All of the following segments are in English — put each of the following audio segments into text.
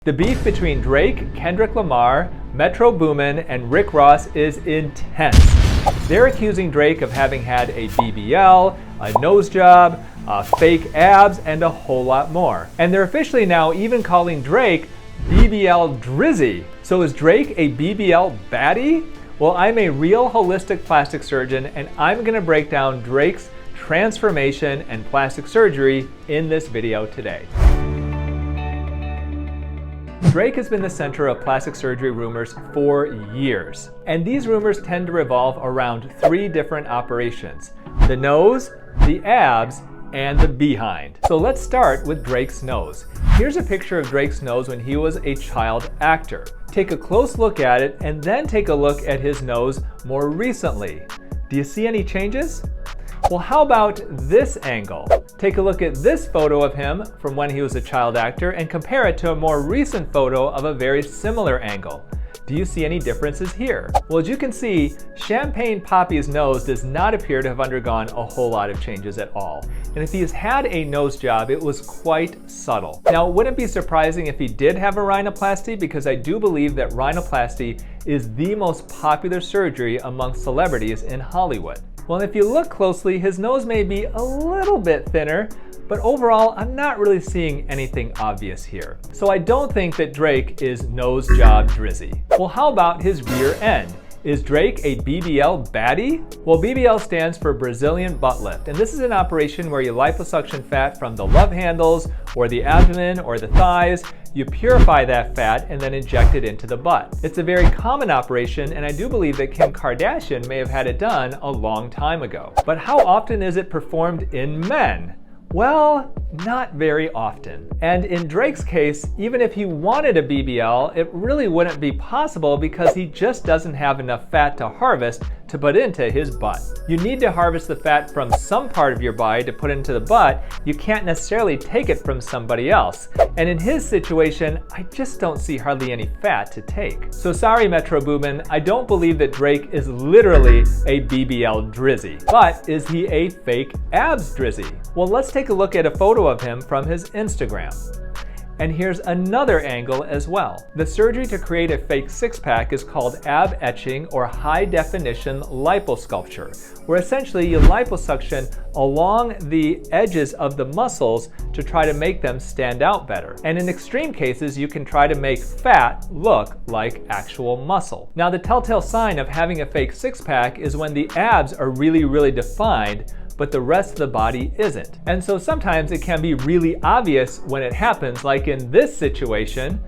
The beef between Drake, Kendrick Lamar, Metro Boomin, and Rick Ross is intense. They're accusing Drake of having had a BBL, a nose job, fake abs, and a whole lot more. And they're officially now even calling Drake BBL DRIZZY. So is Drake a BBL baddie? Well, I'm a real holistic plastic surgeon, and I'm gonna break down Drake's transformation and plastic surgery in this video today. Drake has been the center of plastic surgery rumors for years. And these rumors tend to revolve around three different operations: the nose, the abs, and the behind. So let's start with Drake's nose. Here's a picture of Drake's nose when he was a child actor. Take a close look at it and then take a look at his nose more recently. Do you see any changes? Well, how about this angle? Take a look at this photo of him from when he was a child actor and compare it to a more recent photo of a very similar angle. Do you see any differences here? Well, as you can see, Champagne Papi's nose does not appear to have undergone a whole lot of changes at all. And if he has had a nose job, it was quite subtle. Now, it wouldn't be surprising if he did have a rhinoplasty, because I do believe that rhinoplasty is the most popular surgery among celebrities in Hollywood. Well, if you look closely, his nose may be a little bit thinner, but overall, I'm not really seeing anything obvious here. So I don't think that Drake is nose job drizzy. Well, how about his rear end? Is Drake a BBL baddie? Well, BBL stands for Brazilian butt lift, and this is an operation where you liposuction fat from the love handles or the abdomen or the thighs. You purify that fat and then inject it into the butt. It's a very common operation, and I do believe that Kim Kardashian may have had it done a long time ago. But how often is it performed in men? Well, not very often. And in Drake's case, even if he wanted a BBL, it really wouldn't be possible because he just doesn't have enough fat to harvest to put into his butt. You need to harvest the fat from some part of your body to put into the butt. You can't necessarily take it from somebody else. And in his situation, I just don't see hardly any fat to take. So sorry, Metro Boomin, I don't believe that Drake is literally a BBL drizzy. But is he a fake abs drizzy? Well, let's take a look at a photo of him from his Instagram. And here's another angle as well. The surgery to create a fake six-pack is called ab etching or high definition liposculpture, where essentially you liposuction along the edges of the muscles to try to make them stand out better. And in extreme cases, you can try to make fat look like actual muscle. Now, the telltale sign of having a fake six-pack is when the abs are really defined, but the rest of the body isn't. And so sometimes it can be really obvious when it happens, like in this situation,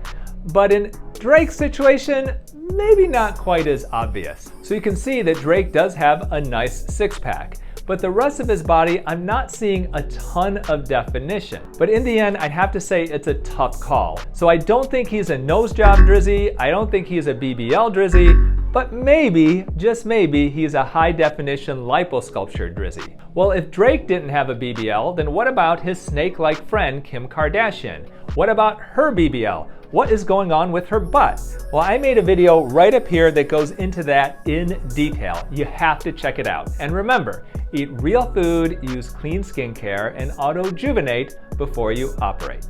but in Drake's situation, maybe not quite as obvious. So you can see that Drake does have a nice six-pack, but the rest of his body, I'm not seeing a ton of definition. But in the end, I'd have to say it's a tough call. So I don't think he's a nose job drizzy, I don't think he's a BBL drizzy, but maybe, just maybe, he's a high definition liposculpture drizzy. Well, if Drake didn't have a BBL, then what about his snake-like friend Kim Kardashian? What about her BBL? What is going on with her butt? Well, I made a video right up here that goes into that in detail. You have to check it out. And remember, eat real food, use clean skincare, and auto-juvenate before you operate.